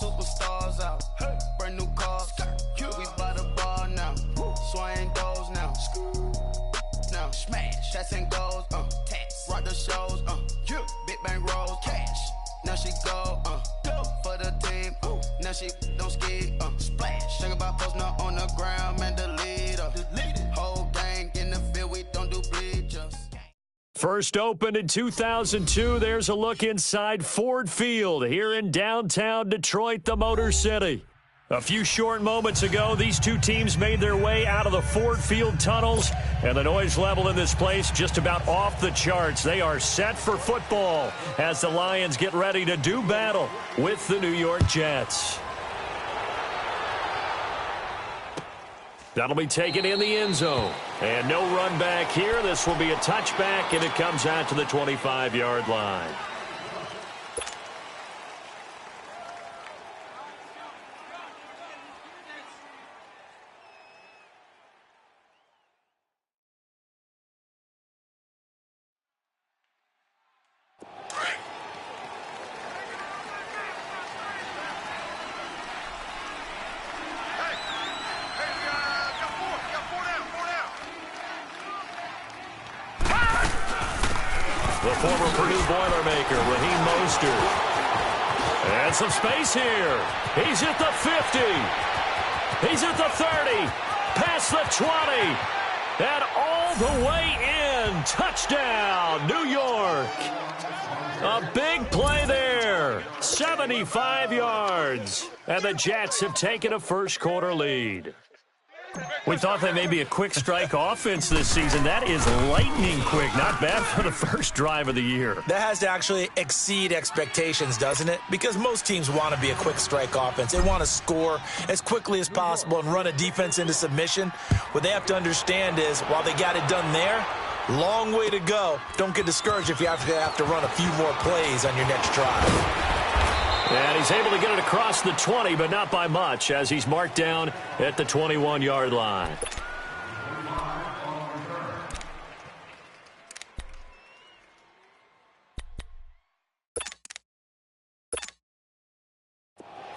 Superstars out. Hey. Brand new cars. We by the bar now. Swing doors now. Now smash. Shots and goals. Tax. Rock the shows. Big bang rolls. Cash. Now she go. For the team. Now she don't ski. Splash. Think about posting up on the ground. Man, the leader. Whole gang in the field. We don't do bleachers. First opened in 2002, there's a look inside Ford Field here in downtown Detroit, the Motor City. A few short moments ago, these two teams made their way out of the Ford Field tunnels, and the noise level in this place just about off the charts. They are set for football as the Lions get ready to do battle with the New York Jets. That'll be taken in the end zone. And no run back here. This will be a touchback, and it comes out to the 25-yard line. The former Purdue Boilermaker, Raheem Mostert. And some space here. He's at the 50. He's at the 30. Past the 20. And all the way in. Touchdown, New York. A big play there. 75 yards. And the Jets have taken a first-quarter lead. We thought that may be a quick strike offense this season. That is lightning quick. Not bad for the first drive of the year. That has to actually exceed expectations, doesn't it? Because most teams want to be a quick strike offense. They want to score as quickly as possible and run a defense into submission. What they have to understand is, while they got it done there, long way to go. Don't get discouraged if you have to run a few more plays on your next drive. And he's able to get it across the 20, but not by much, as he's marked down at the 21-yard line.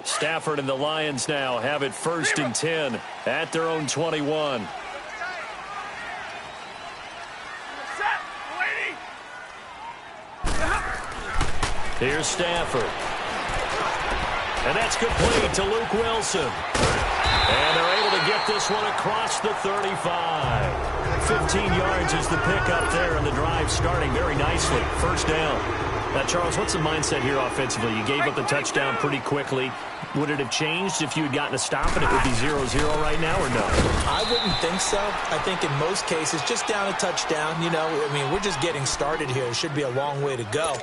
Stafford and the Lions now have it 1st and 10 at their own 21. Here's Stafford. And that's complete to Luke Wilson. And they're able to get this one across the 35. 15 yards is the pickup there, and the drive starting very nicely. First down. Now, Charles, what's the mindset here offensively? You gave up the touchdown pretty quickly. Would it have changed if you had gotten a stop and it would be 0-0 right now, or no? I wouldn't think so. I think in most cases, just down a touchdown, we're just getting started here. It should be a long way to go.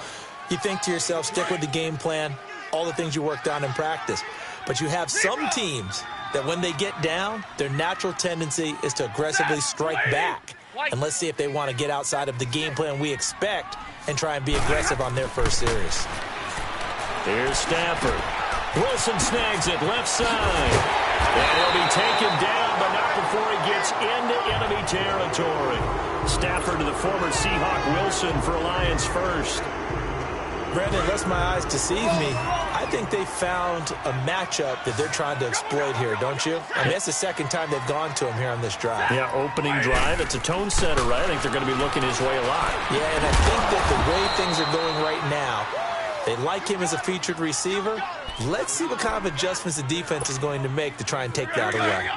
You think to yourself, stick with the game plan, all the things you worked on in practice. But you have some teams that when they get down, their natural tendency is to aggressively strike back. And let's see if they want to get outside of the game plan we expect and try and be aggressive on their first series. Here's Stafford. Wilson snags it left side. And he'll be taken down, but not before he gets into enemy territory. Stafford to the former Seahawk Wilson for Lions first. Brandon, unless my eyes deceive me, I think they found a matchup that they're trying to exploit here, don't you? I mean, it's the second time they've gone to him here on this drive. Yeah, opening drive. It's a tone setter, right? I think they're going to be looking his way a lot. Yeah, and I think that the way things are going right now, they like him as a featured receiver. Let's see what kind of adjustments the defense is going to make to try and take that away.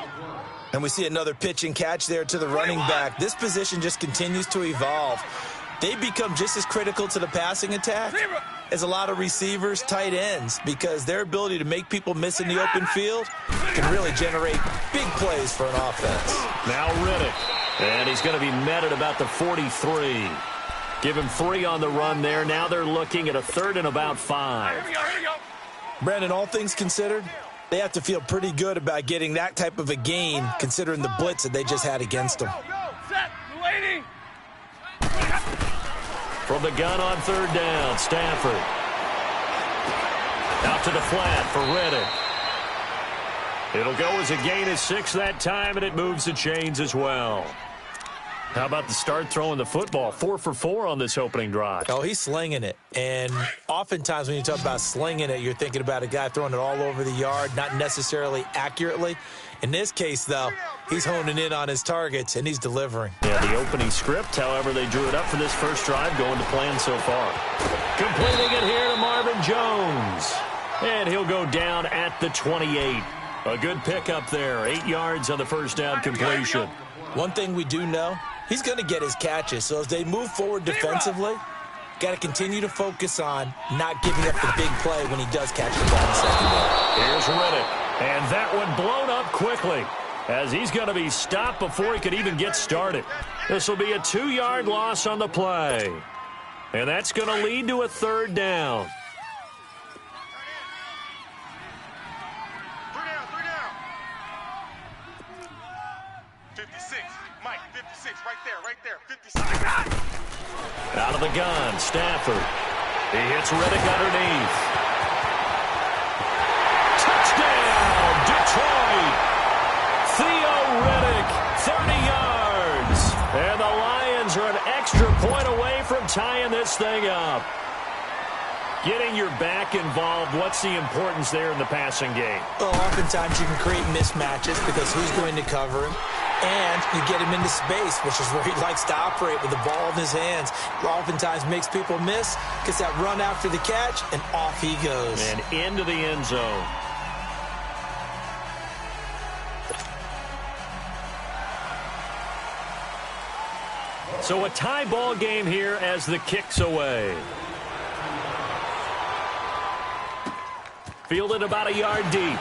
And we see another pitch and catch there to the running back. This position just continues to evolve. They become just as critical to the passing attack as a lot of receivers, tight ends, because their ability to make people miss in the open field can really generate big plays for an offense. Now Riddick, and he's going to be met at about the 43. Give him 3 on the run there. Now they're looking at a 3rd and about 5. Here we go. Brandon, all things considered, they have to feel pretty good about getting that type of a gain, considering the blitz that they just had against them. From the gun on 3rd down, Stafford. Out to the flat for Riddick. It'll go as a gain of 6 that time, and it moves the chains as well. How about the start throwing the football? 4 for 4 on this opening drive. Oh, he's slinging it. And oftentimes when you talk about slinging it, you're thinking about a guy throwing it all over the yard, not necessarily accurately. In this case, though, he's honing in on his targets, and he's delivering. Yeah, the opening script, however, they drew it up for this first drive, going to plan so far. Completing it here to Marvin Jones. And he'll go down at the 28. A good pickup there. 8 yards on the first down completion. One thing we do know, he's going to get his catches. So as they move forward defensively, got to continue to focus on not giving up the big play when he does catch the ball in secondary. Here's Riddick. And that one blown up quickly as he's going to be stopped before he could even get started. This will be a 2-yard loss on the play. And that's going to lead to a third down. Out of the gun, Stafford. He hits Riddick underneath. Touchdown, Detroit! Theo Riddick, 30 yards. And the Lions are an extra point away from tying this thing up. Getting your back involved, what's the importance there in the passing game? Well, oftentimes you can create mismatches because who's going to cover him? And you get him into space, which is where he likes to operate with the ball in his hands. Oftentimes makes people miss, gets that run after the catch, and off he goes. And into the end zone. So a tie ball game here as the kick's away. Fielded about a yard deep.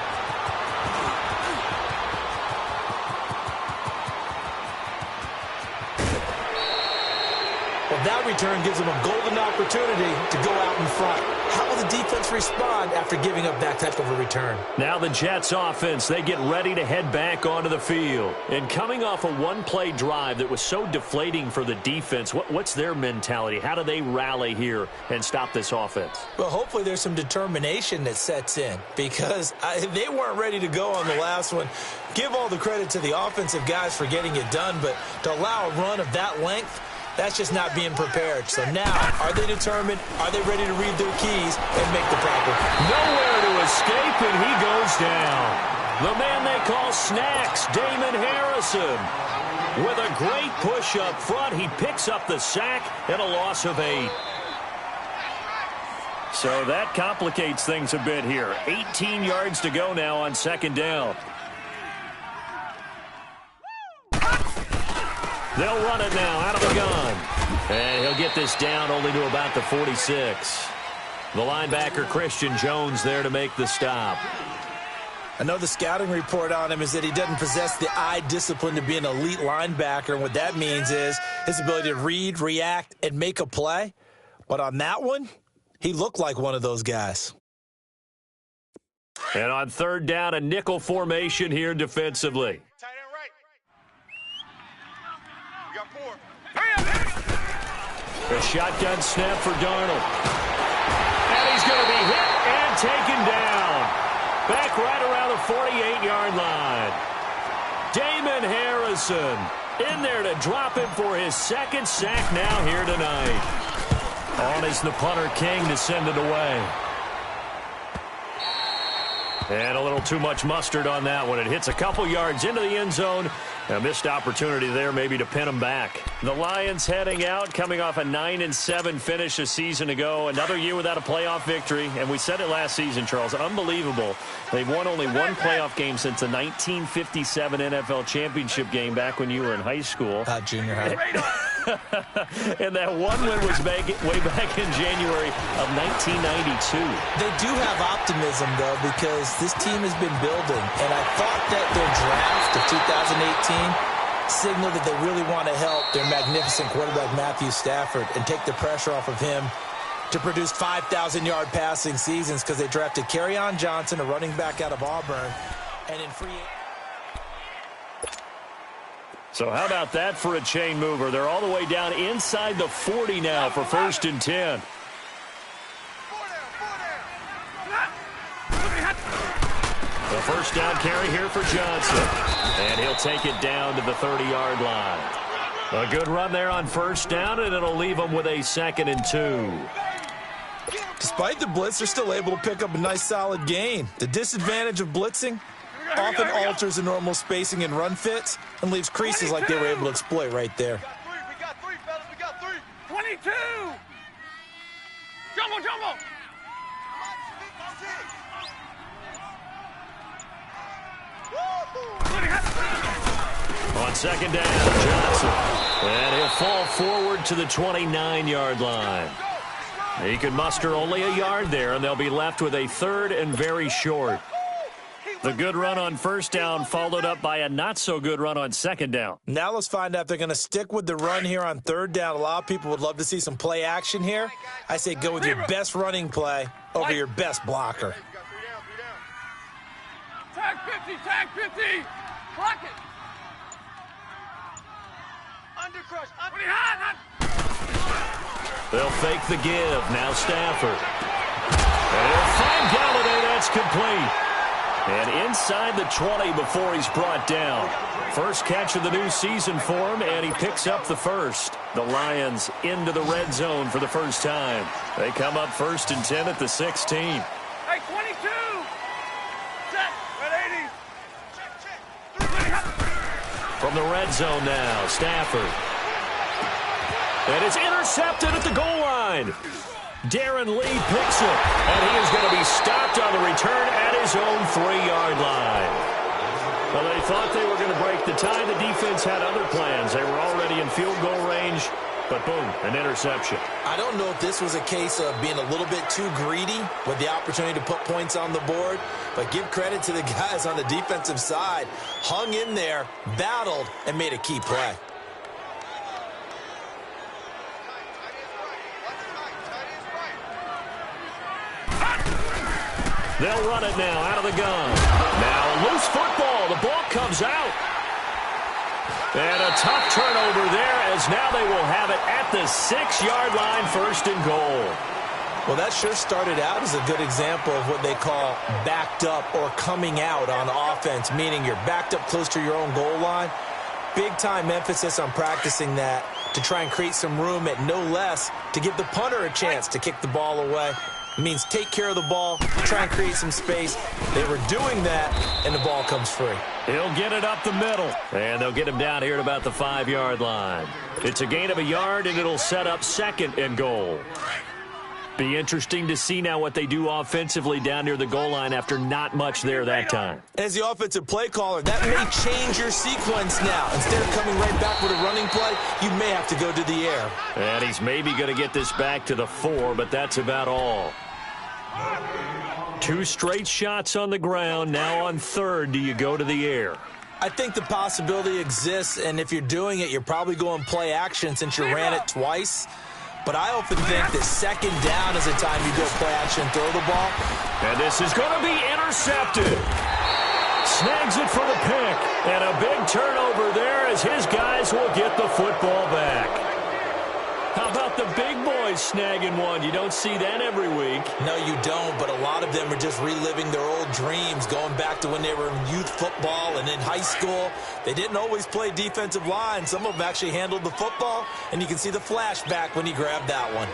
Well, that return gives them a golden opportunity to go out in front. How will the defense respond after giving up that type of a return? Now the Jets offense, they get ready to head back onto the field. And coming off a one-play drive that was so deflating for the defense, what's their mentality? How do they rally here and stop this offense? Well, hopefully there's some determination that sets in because they weren't ready to go on the last one. Give all the credit to the offensive guys for getting it done, but to allow a run of that length, that's just not being prepared. So now, are they determined? Are they ready to read their keys and make the proper? Nowhere to escape, and he goes down. The man they call Snacks, Damon Harrison. With a great push up front, he picks up the sack and a loss of 8. So that complicates things a bit here. 18 yards to go now on second down. They'll run it now out of the gun. And he'll get this down only to about the 46. The linebacker, Christian Jones, there to make the stop. I know the scouting report on him is that he doesn't possess the eye discipline to be an elite linebacker. And what that means is his ability to read, react, and make a play. But on that one, he looked like one of those guys. And on third down, a nickel formation here defensively. A shotgun snap for Darnold. And he's going to be hit and taken down. Back right around the 48-yard line. Damon Harrison in there to drop him for his second sack now here tonight. On is the punter King to send it away. And a little too much mustard on that one. It hits a couple yards into the end zone. A missed opportunity there maybe to pin them back. The Lions heading out, coming off a 9-7 finish a season ago. Another year without a playoff victory. And we said it last season, Charles. Unbelievable. They've won only one playoff game since the 1957 NFL championship game back when you were in high school. Junior high. And that one win was way back in January of 1992. They do have optimism, though, because this team has been building. And I thought that their draft of 2018 signaled that they really want to help their magnificent quarterback, Matthew Stafford, and take the pressure off of him to produce 5,000-yard passing seasons because they drafted Kerryon Johnson, a running back out of Auburn, and in free agency. So how about that for a chain mover? They're all the way down inside the 40 now for 1st and 10. The first down carry here for Johnson. And he'll take it down to the 30-yard line. A good run there on first down, and it'll leave them with a 2nd and 2. Despite the blitz, they're still able to pick up a nice solid gain. The disadvantage of blitzing often alters the normal spacing and run fits and leaves creases like they were able to exploit right there. We got three, fellas. We got three. 22! Jumbo! On 2nd down, Johnson. And he'll fall forward to the 29-yard line. He can muster only a yard there, and they'll be left with a 3rd and very short. The good run on first down followed up by a not-so-good run on 2nd down. Now let's find out if they're going to stick with the run here on 3rd down. A lot of people would love to see some play action here. I say go with your best running play over your best blocker. Tag 50! Block it! Undercrush. They'll fake the give. Now Stafford. And he'll find Galladay. That's complete. And inside the 20 before he's brought down. First catch of the new season for him, and he picks up the first. The Lions into the red zone for the first time. They come up 1st and 10 at the 16. Hey, 22! Set! Red 80! From the red zone now, Stafford. And it's intercepted at the goal line. Darren Lee picks it, and he is going to be stopped on the return at his own 3-yard line. Well, they thought they were going to break the tie. The defense had other plans. They were already in field goal range, but boom, an interception. I don't know if this was a case of being a little bit too greedy with the opportunity to put points on the board, but give credit to the guys on the defensive side. Hung in there, battled, and made a key play. They'll run it now out of the gun. Now loose football. The ball comes out. And a tough turnover there as now they will have it at the 6-yard line, 1st and goal. Well, that sure started out as a good example of what they call backed up or coming out on offense, meaning you're backed up close to your own goal line. Big-time emphasis on practicing that to try and create some room at no less to give the punter a chance to kick the ball away. It means take care of the ball, try and create some space. They were doing that, and the ball comes free. He'll get it up the middle, and they'll get him down here at about the 5-yard line. It's a gain of a yard, and it'll set up 2nd and goal. Be interesting to see now what they do offensively down near the goal line after not much there that time. As the offensive play caller, that may change your sequence now. Instead of coming right back with a running play, you may have to go to the air. And he's maybe going to get this back to the 4, but that's about all. 2 straight shots on the ground. Now on 3rd, do you go to the air? I think the possibility exists, and if you're doing it, you're probably going play action since you ran it twice. But I often think that 2nd down is the time you go play action and throw the ball. And this is going to be intercepted. Snags it for the pick. And a big turnover there as his guys will get the football back. How about the big boys snagging one? You don't see that every week. No, you don't, but a lot of them are just reliving their old dreams, going back to when they were in youth football and in high school. They didn't always play defensive line. Some of them actually handled the football, and you can see the flashback when he grabbed that one.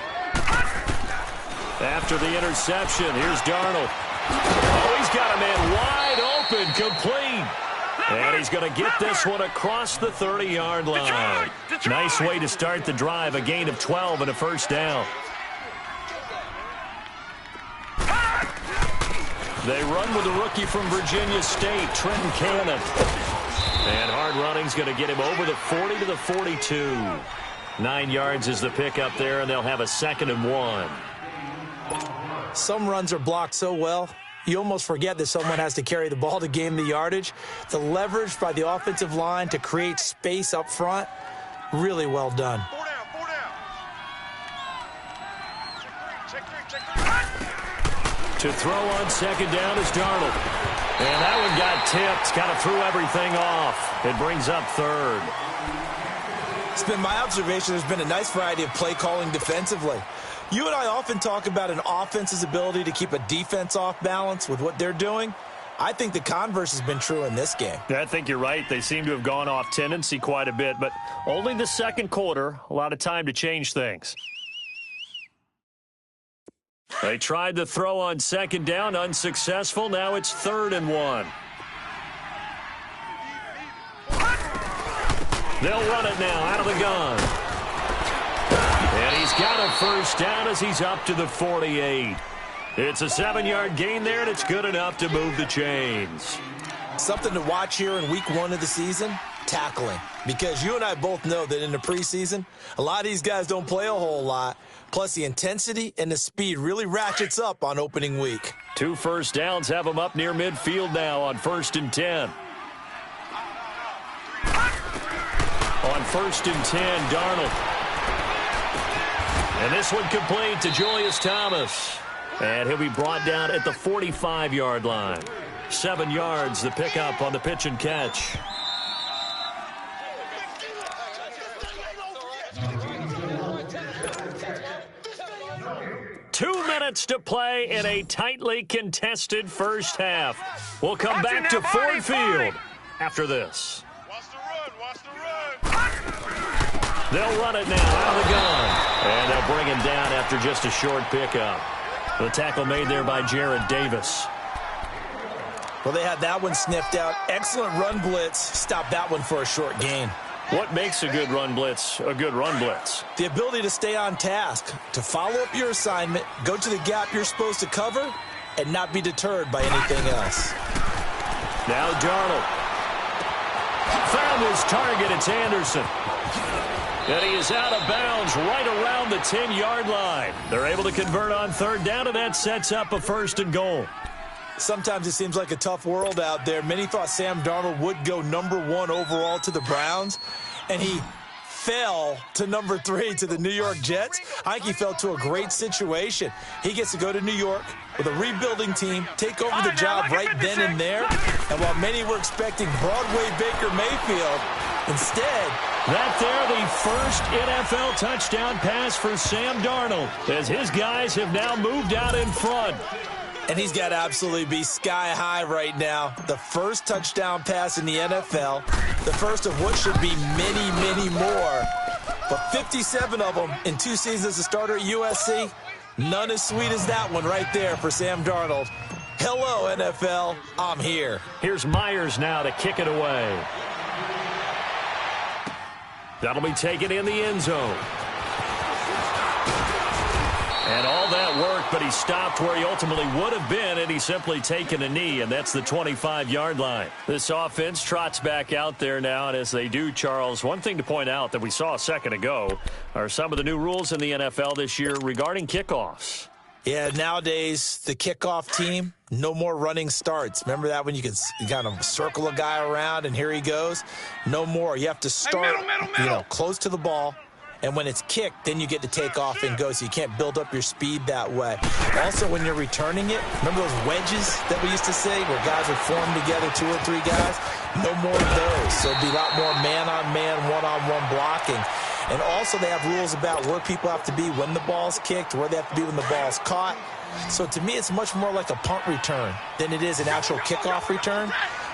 After the interception, here's Darnold. Oh, he's got a man wide open, complete. And he's going to get this one across the 30-yard line. Nice way to start the drive, a gain of 12 and a 1st down. They run with the rookie from Virginia State, Trenton Cannon. And hard running's going to get him over the 40 to the 42. 9 yards is the pickup there, and they'll have a 2nd and 1. Some runs are blocked so well, you almost forget that someone has to carry the ball to gain the yardage. The leverage by the offensive line to create space up front, really well done. 4 down, 4 down. Check three. To throw on 2nd down is Darnold. And that one got tipped, kind of threw everything off. It brings up 3rd. It's been my observation there's been a nice variety of play calling defensively. You and I often talk about an offense's ability to keep a defense off balance with what they're doing. I think the converse has been true in this game. I think you're right. They seem to have gone off tendency quite a bit, but only the second quarter, a lot of time to change things. They tried the throw on second down, unsuccessful. Now it's 3rd and 1. They'll run it now out of the gun. And he's got a first down as he's up to the 48. It's a 7-yard gain there, and it's good enough to move the chains. Something to watch here in week 1 of the season, tackling. Because you and I both know that in the preseason, a lot of these guys don't play a whole lot. Plus, the intensity and the speed really ratchets up on opening week. 2 first downs have them up near midfield now on 1st and 10. On 1st and 10, Darnold. And this one complete to Julius Thomas. And he'll be brought down at the 45-yard line. 7 yards, the pickup on the pitch and catch. Two minutes to play in a tightly contested first half. We'll come back to Ford Field after this. Watch the run, watch the run. They'll run it now out of the gun. And they'll bring him down after just a short pickup. The tackle made there by Jared Davis. Well, they had that one sniffed out. Excellent run blitz. Stopped that one for a short gain. What makes a good run blitz a good run blitz? The ability to stay on task, to follow up your assignment, go to the gap you're supposed to cover, and not be deterred by anything else. Now Darnold. Found his target. It's Anderson. And he is out of bounds right around the 10-yard line. They're able to convert on 3rd down, and that sets up a 1st and goal. Sometimes it seems like a tough world out there. Many thought Sam Darnold would go number 1 overall to the Browns, and he fell to number 3 to the New York Jets. I think he fell to a great situation. He gets to go to New York with a rebuilding team, take over the job right then and there. And while many were expecting Broadway Baker Mayfield, instead, that there, the first NFL touchdown pass for Sam Darnold, as his guys have now moved out in front. And he's got to absolutely be sky high right now. The first touchdown pass in the NFL, the first of what should be many, many more. But 57 of them in 2 seasons as a starter at USC, none as sweet as that one right there for Sam Darnold. Hello, NFL, I'm here. Here's Myers now to kick it away. That'll be taken in the end zone. And all that worked, but he stopped where he ultimately would have been, and he's simply taken a knee, and that's the 25-yard line. This offense trots back out there now, and as they do, Charles, one thing to point out that we saw a second ago are some of the new rules in the NFL this year regarding kickoffs. Yeah, nowadays, the kickoff team, no more running starts. Remember that when you could kind of circle a guy around, and here he goes? No more. You have to start, close to the ball. And when it's kicked, then you get to take off and go, so you can't build up your speed that way. Also, when you're returning it, remember those wedges that we used to say where guys would form together, 2 or 3 guys? No more of those. So it'd be a lot more man-on-man, one-on-one blocking. And also they have rules about where people have to be when the ball's kicked, where they have to be when the ball's caught. So to me, it's much more like a punt return than it is an actual kickoff return.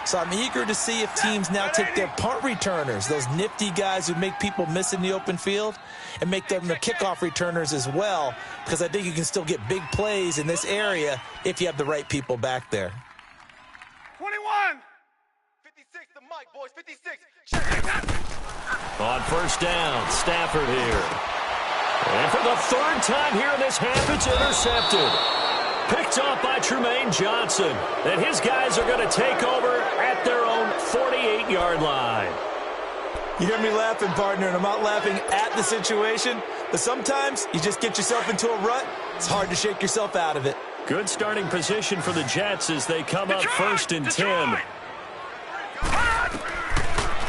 So I'm eager to see if teams now take their punt returners, those nifty guys who make people miss in the open field, and make them the kickoff returners as well, because I think you can still get big plays in this area if you have the right people back there. 21. 56, the mic, boys, 56. On 1st down, Stafford here. And for the 3rd time here in this half, it's intercepted. Picked off by Trumaine Johnson. And his guys are going to take over at their own 48-yard line. You hear me laughing, partner, and I'm not laughing at the situation, but sometimes you just get yourself into a rut. It's hard to shake yourself out of it. Good starting position for the Jets as they come up 1st and 10.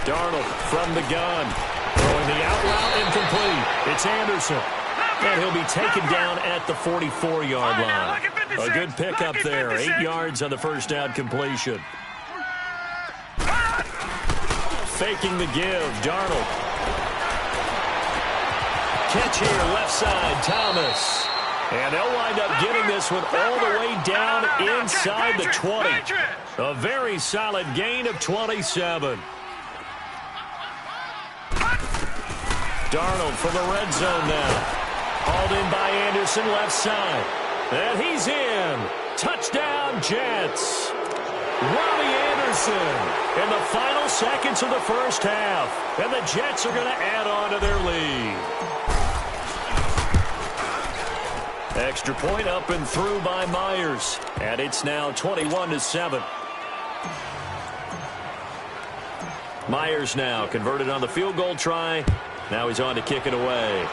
Darnold from the gun. Throwing the out route incomplete. It's Anderson. And he'll be taken down at the 44-yard line. A good pickup there. 8 yards on the first down completion. Faking the give. Darnold. Catch here, left side, Thomas. And they'll wind up getting this one all the way down inside the 20. A very solid gain of 27. Darnold from the red zone now. Hauled in by Anderson, left side. And he's in. Touchdown, Jets. Robbie Anderson in the final seconds of the first half. And the Jets are going to add on to their lead. Extra point up and through by Myers. And it's now 21-7. Myers now converted on the field goal try. Now he's on to kick it away.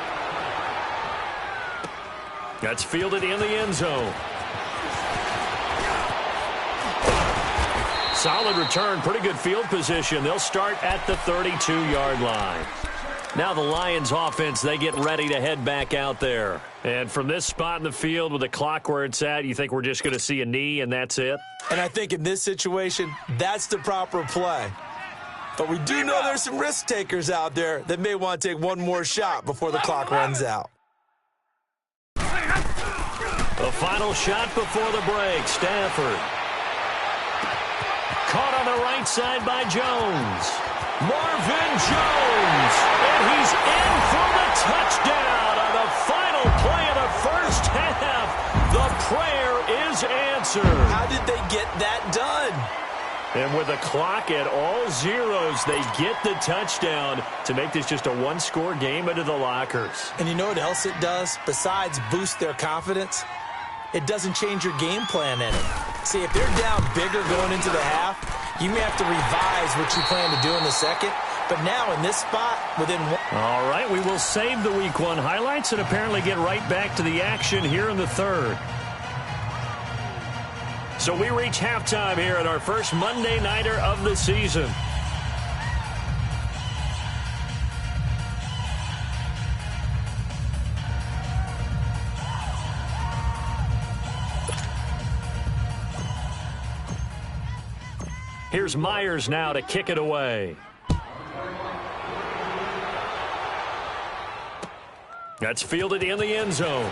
That's fielded in the end zone. Solid return, pretty good field position. They'll start at the 32-yard line. Now the Lions offense, they get ready to head back out there. And from this spot in the field with the clock where it's at, you think we're just going to see a knee and that's it? And I think in this situation, that's the proper play. But we do know there's some risk takers out there that may want to take one more shot before the clock runs out. The final shot before the break, Stafford. Caught on the right side by Jones. Marvin Jones. And he's in for the touchdown on the final play of the first half. The prayer is answered. How did they get that done? And with the clock at all zeros, they get the touchdown to make this just a one-score game into the lockers. And you know what else it does? Besides boost their confidence, it doesn't change your game plan any. See, if they're down bigger going into the half, you may have to revise what you plan to do in the second. But now in this spot, within one... All right, we will save the Week 1 highlights and apparently get right back to the action here in the third. So we reach halftime here at our first Monday Nighter of the season. Here's Myers now to kick it away. That's fielded in the end zone.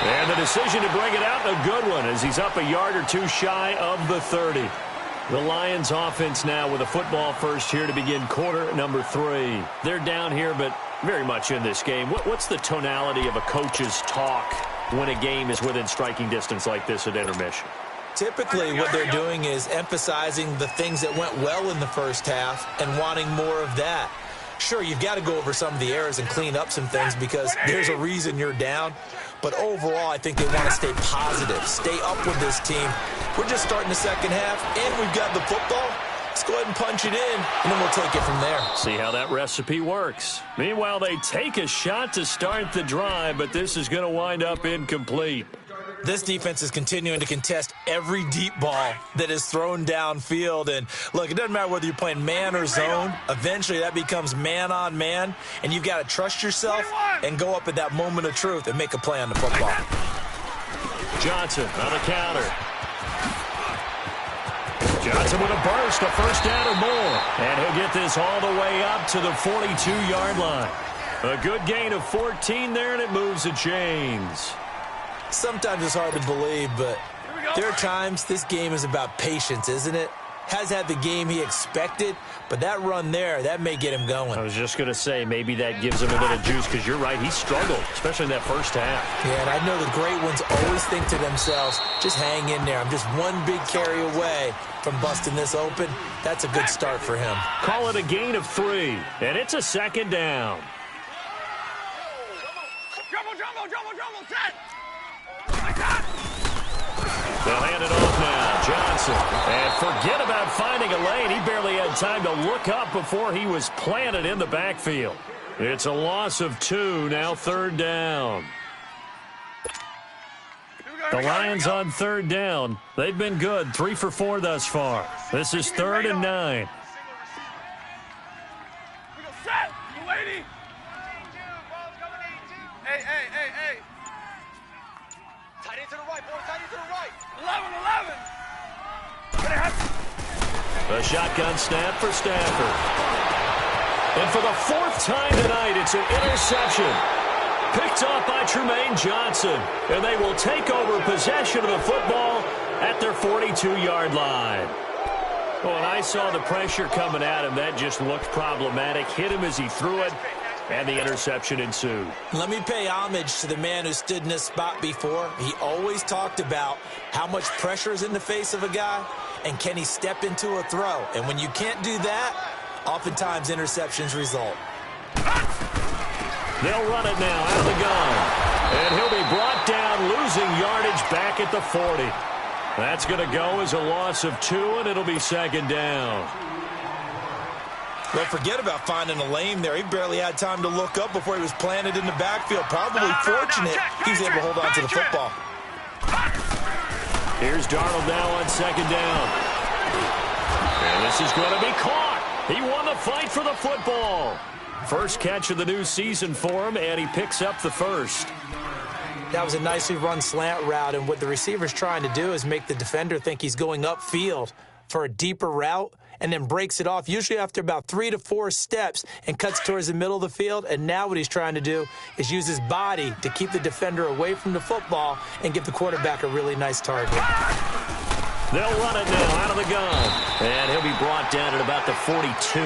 And the decision to bring it out, a good one, as he's up a yard or two shy of the 30. The Lions offense now with a football first here to begin quarter number 3. They're down here, but very much in this game. What's the tonality of a coach's talk when a game is within striking distance like this at intermission? Typically, what they're doing is emphasizing the things that went well in the first half and wanting more of that. Sure, you've got to go over some of the errors and clean up some things because there's a reason you're down. But overall, I think they want to stay positive, stay up with this team. We're just starting the second half, and we've got the football. Let's go ahead and punch it in, and then we'll take it from there. See how that recipe works. Meanwhile, they take a shot to start the drive, but this is going to wind up incomplete. This defense is continuing to contest every deep ball that is thrown downfield. And, look, it doesn't matter whether you're playing man or zone. Eventually, that becomes man-on-man, and you've got to trust yourself and go up at that moment of truth and make a play on the football. Johnson on the counter. Johnson with a burst, a first down or more. And he'll get this all the way up to the 42-yard line. A good gain of 14 there, and it moves the chains. Sometimes it's hard to believe, but there are times this game is about patience, isn't it? Has had the game he expected, but that run there, that may get him going. I was just going to say, maybe that gives him a little juice, because you're right, he struggled, especially in that first half. Yeah, and I know the great ones always think to themselves, just hang in there. I'm just one big carry away from busting this open. That's a good start for him. Call it a gain of 3, and it's a second down. Jumbo, set! They'll hand it off now. Johnson. And forget about finding a lane. He barely had time to look up before he was planted in the backfield. It's a loss of 2, now third down. The Lions on third down. They've been good, 3 for 4 thus far. This is 3rd and 9. Set! You lady! Hey. Tight end to the right, boys. Tight end to the right. 11. A shotgun snap for Stafford. And for the 4th time tonight, it's an interception. Picked off by Tremaine Johnson. And they will take over possession of the football at their 42-yard line. Well, and I saw the pressure coming at him. That just looked problematic. Hit him as he threw it, and the interception ensued. Let me pay homage to the man who stood in this spot before. He always talked about how much pressure is in the face of a guy, and can he step into a throw. And when you can't do that, oftentimes interceptions result. They'll run it now out of the gun. And he'll be brought down, losing yardage back at the 40. That's going to go as a loss of 2, and it'll be second down. Well, forget about finding a lane there. He barely had time to look up before he was planted in the backfield. Probably fortunate he was able to hold on to the football. Here's Darnold now on second down. And this is going to be caught. He won the fight for the football. First catch of the new season for him, and he picks up the first. That was a nicely run slant route, and what the receiver's trying to do is make the defender think he's going upfield for a deeper route, and then breaks it off, usually after about 3 to 4 steps, and cuts towards the middle of the field. And now what he's trying to do is use his body to keep the defender away from the football and give the quarterback a really nice target. They'll run it now out of the gun, and he'll be brought down at about the 42.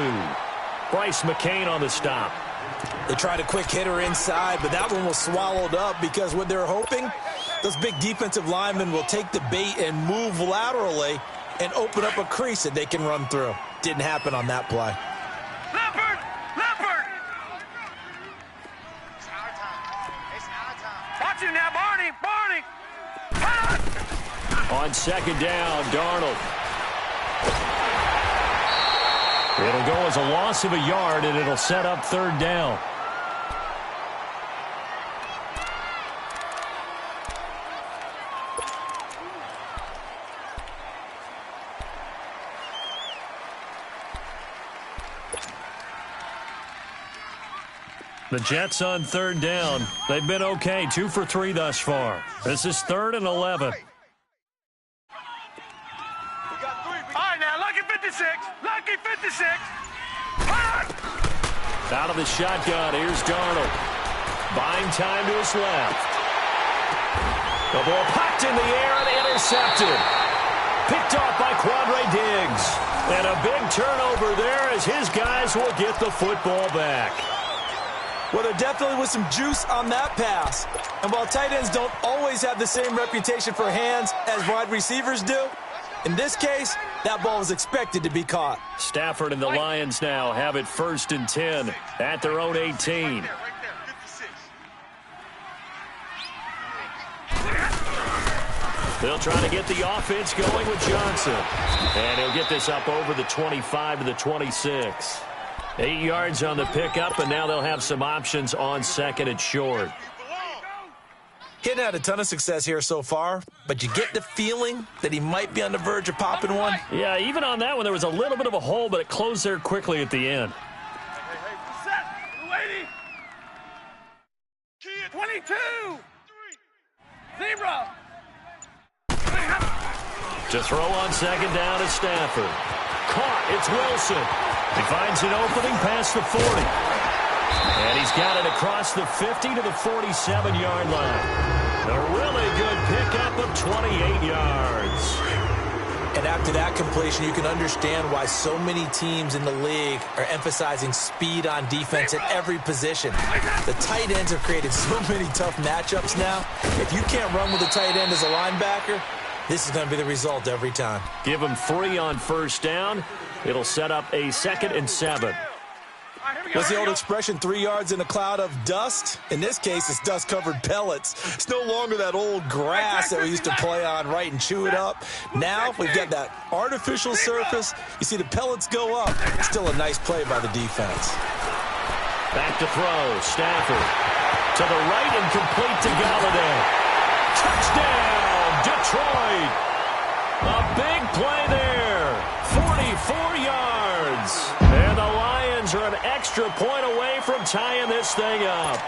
Bryce McCain on the stop. They tried a quick hitter inside, but that one was swallowed up because what they're hoping, those big defensive linemen will take the bait and move laterally and open up a crease that they can run through. Didn't happen on that play. Leopard! Leopard! It's our time. It's our time. Watch him now, Barney! Barney! On second down, Darnold. It'll go as a loss of a yard, and it'll set up third down. The Jets on third down. They've been okay, 2 for 3 thus far. This is 3rd and 11. Lucky 56! Lucky 56! Out of the shotgun, here's Darnold. Buying time to his left. The ball popped in the air and intercepted. Picked off by Quandre Diggs. And a big turnover there as his guys will get the football back. Well, there definitely was some juice on that pass. And while tight ends don't always have the same reputation for hands as wide receivers do, in this case, that ball was expected to be caught. Stafford and the Lions now have it 1st and 10 at their own 18. They'll try to get the offense going with Johnson. And he'll get this up over the 25 to the 26. 8 yards on the pickup, and now they'll have some options on second and short. He hadn't had a ton of success here so far, but you get the feeling that he might be on the verge of popping one. Yeah, even on that one, there was a little bit of a hole, but it closed there quickly at the end. Hey, set! Lady! 22! 0! To throw on second down is Stafford. Caught, it's Wilson. He finds an opening past the 40. And he's got it across the 50 to the 47-yard line. A really good pickup of 28 yards. And after that completion, you can understand why so many teams in the league are emphasizing speed on defense at every position. The tight ends have created so many tough matchups now. If you can't run with a tight end as a linebacker, this is going to be the result every time. Give him 3 on first down. It'll set up a 2nd and 7. What's the old expression, 3 yards in a cloud of dust? In this case, it's dust-covered pellets. It's no longer that old grass that we used to play on, right, and chew it up. Now we've got that artificial surface. You see the pellets go up. Still a nice play by the defense. Back to throw. Stafford to the right and complete to Galladay. Touchdown, Detroit. A big play there. 44 yards. And the Lions are an extra point away from tying this thing up.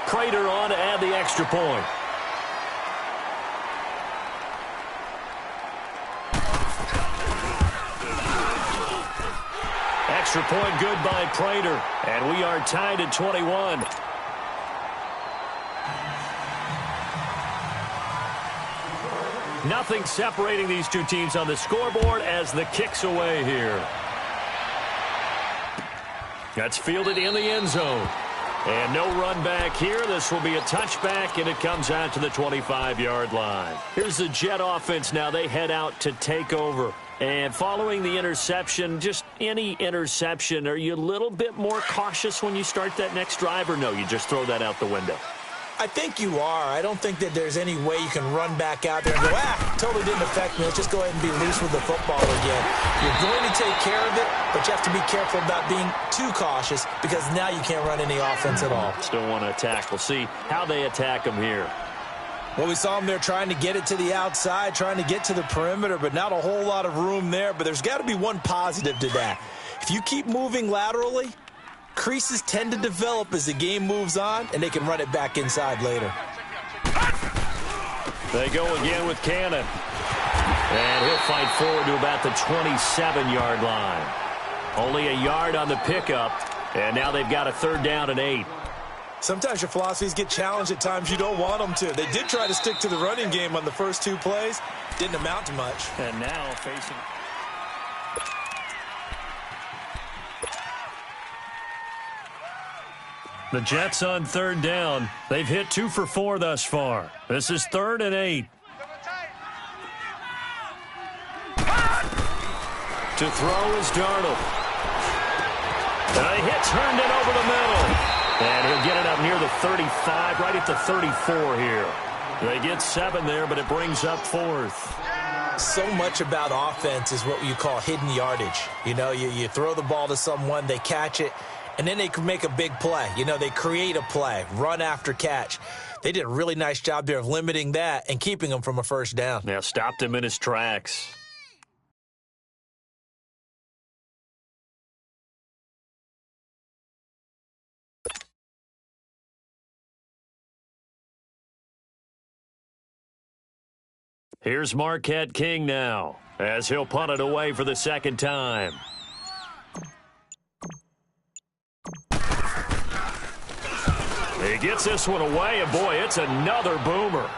Prater on to add the extra point. Extra point good by Prater. And we are tied at 21. Nothing separating these two teams on the scoreboard as the kick's away here. That's fielded in the end zone. And no run back here. This will be a touchback, and it comes out to the 25-yard line. Here's the Jet offense now. They head out to take over. And following the interception, just any interception, are you a little bit more cautious when you start that next drive, or no, you just throw that out the window? I think you are. I don't think that there's any way you can run back out there and go, totally didn't affect me. Let's just go ahead and be loose with the football again. You're going to take care of it, but you have to be careful about being too cautious because now you can't run any offense at all. Still want to attack. We'll see how they attack them here. Well, we saw them there trying to get it to the outside, trying to get to the perimeter, but not a whole lot of room there. But there's got to be one positive to that. If you keep moving laterally, creases tend to develop as the game moves on, and they can run it back inside later. They go again with Cannon. And he'll fight forward to about the 27-yard line. Only a yard on the pickup, and now they've got a 3rd down and 8. Sometimes your philosophies get challenged at times you don't want them to. They did try to stick to the running game on the first 2 plays. Didn't amount to much. And now facing... The Jets on 3rd down. They've hit 2 for 4 thus far. This is 3rd and 8. To throw is Darnold. And a hit turned it over the middle. And he'll get it up near the 35, right at the 34 here. They get 7 there, but it brings up 4th. So much about offense is what you call hidden yardage. You know, you throw the ball to someone, they catch it, and then they can make a big play. You know, they create a play, run after catch. They did a really nice job there of limiting that and keeping him from a 1st down. Yeah, stopped him in his tracks. Here's Marquette King now, as he'll punt it away for the 2nd time. He gets this one away, and boy, it's another boomer.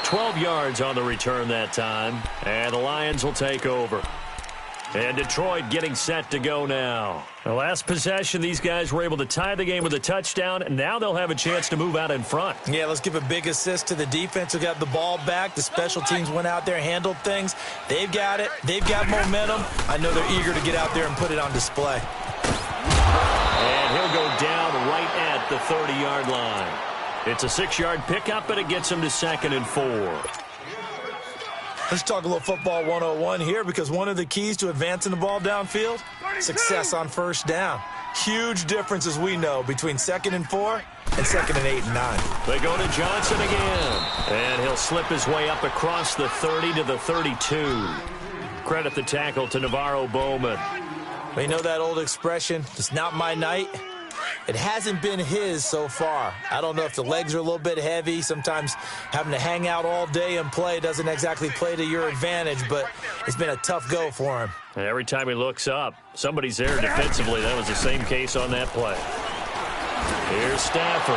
$12 yards on the return that time, and the Lions will take over. And Detroit getting set to go now. The last possession, these guys were able to tie the game with a touchdown, and now they'll have a chance to move out in front. Yeah, let's give a big assist to the defense who got the ball back. The special teams went out there, handled things. They've got it. They've got momentum. I know they're eager to get out there and put it on display. And he'll go down right at the 30-yard line. It's a 6-yard pickup, but it gets him to 2nd and 4. Let's talk a little football 101 here, because one of the keys to advancing the ball downfield, success on 1st down. Huge difference, as we know, between 2nd and 4 and 2nd and 8 and 9. They go to Johnson again, and he'll slip his way up across the 30 to the 32. Credit the tackle to Navarro Bowman. We know that old expression, it's not my night. It hasn't been his so far. I don't know if the legs are a little bit heavy. Sometimes having to hang out all day and play doesn't exactly play to your advantage, but it's been a tough go for him. And every time he looks up, somebody's there defensively. That was the same case on that play. Here's Stafford.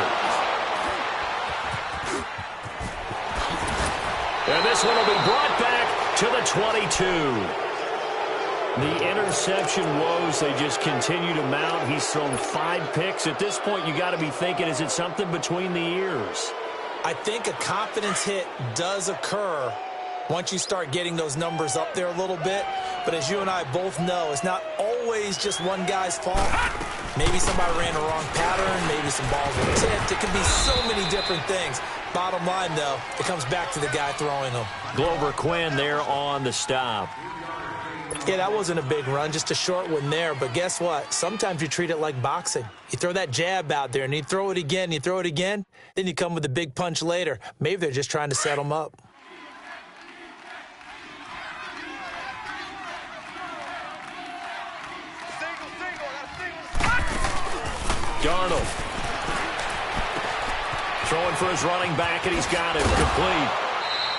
And this one will be brought back to the 22. The interception woes, they just continue to mount. He's thrown 5 picks. At this point, you got to be thinking, is it something between the ears? I think a confidence hit does occur once you start getting those numbers up there a little bit. But as you and I both know, it's not always just one guy's fault. Maybe somebody ran a wrong pattern. Maybe some balls were tipped. It could be so many different things. Bottom line, though, it comes back to the guy throwing them. Glover Quinn there on the stop. Yeah, that wasn't a big run, just a short one there. But guess what? Sometimes you treat it like boxing. You throw that jab out there, and you throw it again, then you come with a big punch later. Maybe they're just trying to set them up. Darnold. Throwing for his running back, and he's got it complete.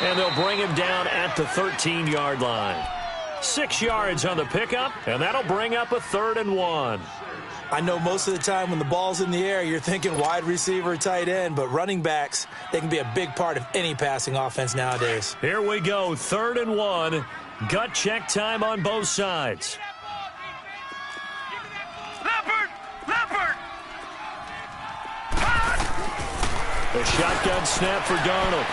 And they'll bring him down at the 13-yard line. 6 yards on the pickup, and that'll bring up a 3rd and 1. I know most of the time when the ball's in the air, you're thinking wide receiver, tight end, but running backs, they can be a big part of any passing offense nowadays. Here we go, 3rd and 1. Gut check time on both sides. Leopard! A shotgun snap for Darnold.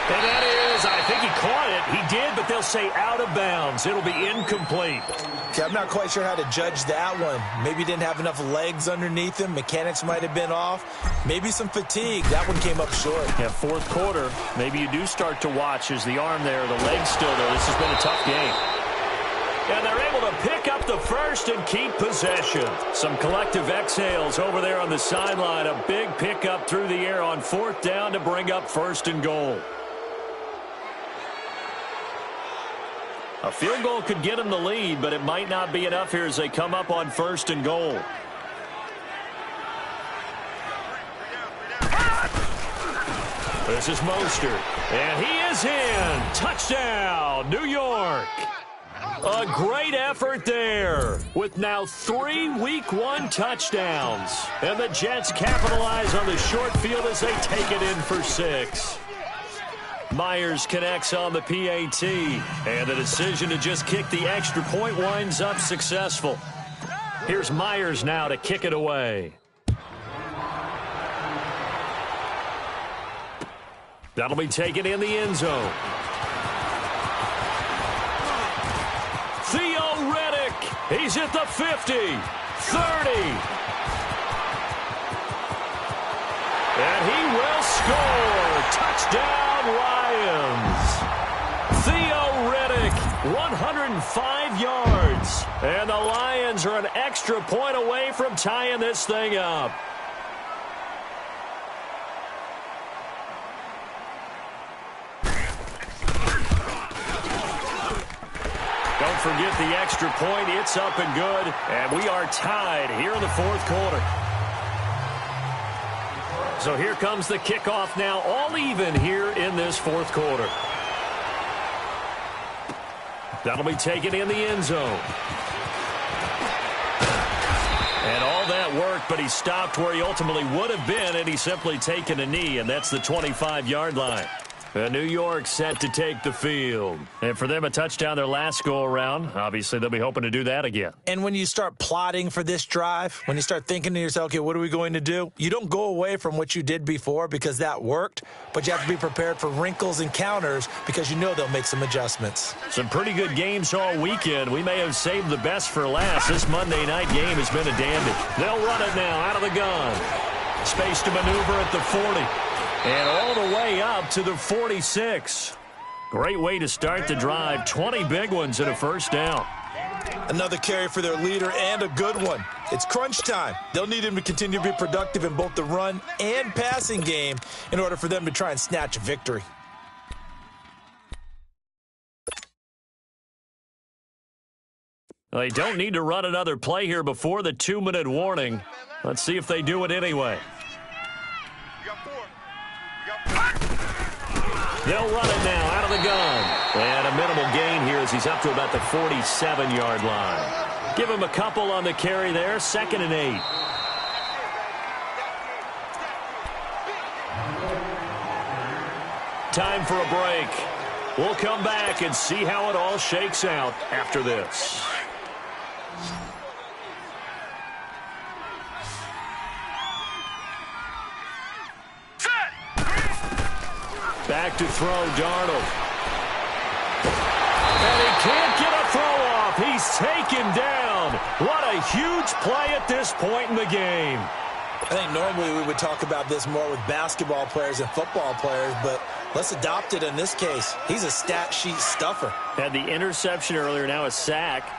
And that is, I think he caught it. He did, but they'll say out of bounds. It'll be incomplete. Okay, I'm not quite sure how to judge that one. Maybe he didn't have enough legs underneath him. Mechanics might have been off. Maybe some fatigue. That one came up short. Yeah, 4th quarter, maybe you do start to watch as the arm there, the leg's still there. This has been a tough game. And they're able to pick up the first and keep possession. Some collective exhales over there on the sideline. A big pickup through the air on 4th down to bring up 1st and goal. A field goal could get them the lead, but it might not be enough here as they come up on 1st and goal. This is Mostert, and he is in. Touchdown, New York. A great effort there with now 3 Week 1 touchdowns. And the Jets capitalize on the short field as they take it in for 6. Myers connects on the PAT, and the decision to just kick the extra point winds up successful. Here's Myers now to kick it away. That'll be taken in the end zone. He's at the 50, 30. And he will score. Touchdown, Lions. Theo Riddick, 105 yards. And the Lions are an extra point away from tying this thing up. Don't forget the extra point. It's up and good. And we are tied here in the 4th quarter. So here comes the kickoff now, all even here in this 4th quarter. That'll be taken in the end zone. And all that worked, but he stopped where he ultimately would have been, and he's simply taken a knee, and that's the 25-yard line. New York set to take the field. And for them, a touchdown their last go-around. Obviously, they'll be hoping to do that again. And when you start plotting for this drive, when you start thinking to yourself, okay, what are we going to do? You don't go away from what you did before because that worked, but you have to be prepared for wrinkles and counters because you know they'll make some adjustments. Some pretty good games all weekend. We may have saved the best for last. This Monday night game has been a dandy. They'll run it now out of the gun. Space to maneuver at the 40. And all the way up to the 46. Great way to start the drive. 20 big ones and a first down. Another carry for their leader and a good one. It's crunch time. They'll need him to continue to be productive in both the run and passing game in order for them to try and snatch a victory. They don't need to run another play here before the 2-minute warning. Let's see if they do it anyway. They'll run it now out of the gun. And a minimal gain here as he's up to about the 47-yard line. Give him a couple on the carry there. 2nd and 8. Time for a break. We'll come back and see how it all shakes out after this. Back to throw, Darnold. And he can't get a throw off. He's taken down. What a huge play at this point in the game. I think normally we would talk about this more with basketball players and football players, but let's adopt it in this case. He's a stat sheet stuffer. Had the interception earlier, now a sack.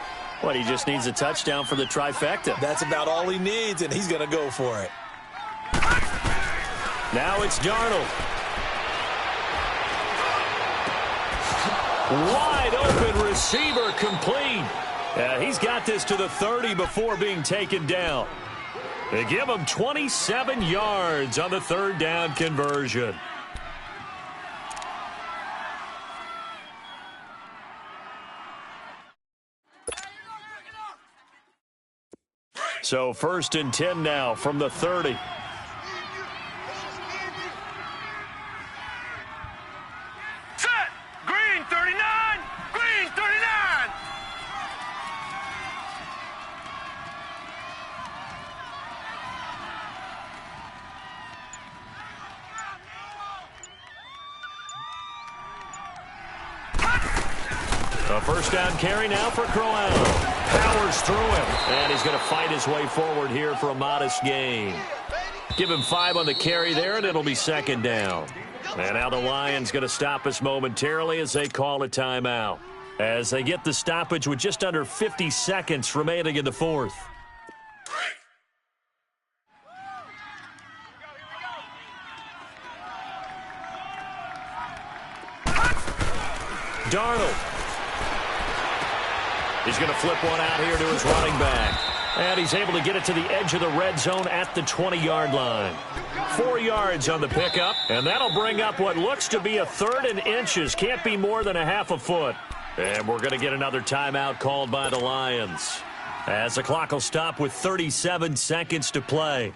What, he just needs a touchdown for the trifecta. That's about all he needs, and he's going to go for it. Now it's Darnold. Wide open receiver complete. He's got this to the 30 before being taken down. They give him 27 yards on the 3rd down conversion. So 1st and 10 now from the 30. Set. Green 39. Green 39. A first down carry now for Crowell. Powers through him, and he's going to fight his way forward here for a modest gain. Give him 5 on the carry there, and it'll be 2nd down. And now the Lions going to stop us momentarily as they call a timeout, as they get the stoppage with just under 50 seconds remaining in the 4th. Darnold. He's going to flip one out here to his running back. And he's able to get it to the edge of the red zone at the 20-yard line. 4 yards on the pickup, and that'll bring up what looks to be a 3rd and inches. Can't be more than a half a foot. And we're going to get another timeout called by the Lions, as the clock will stop with 37 seconds to play.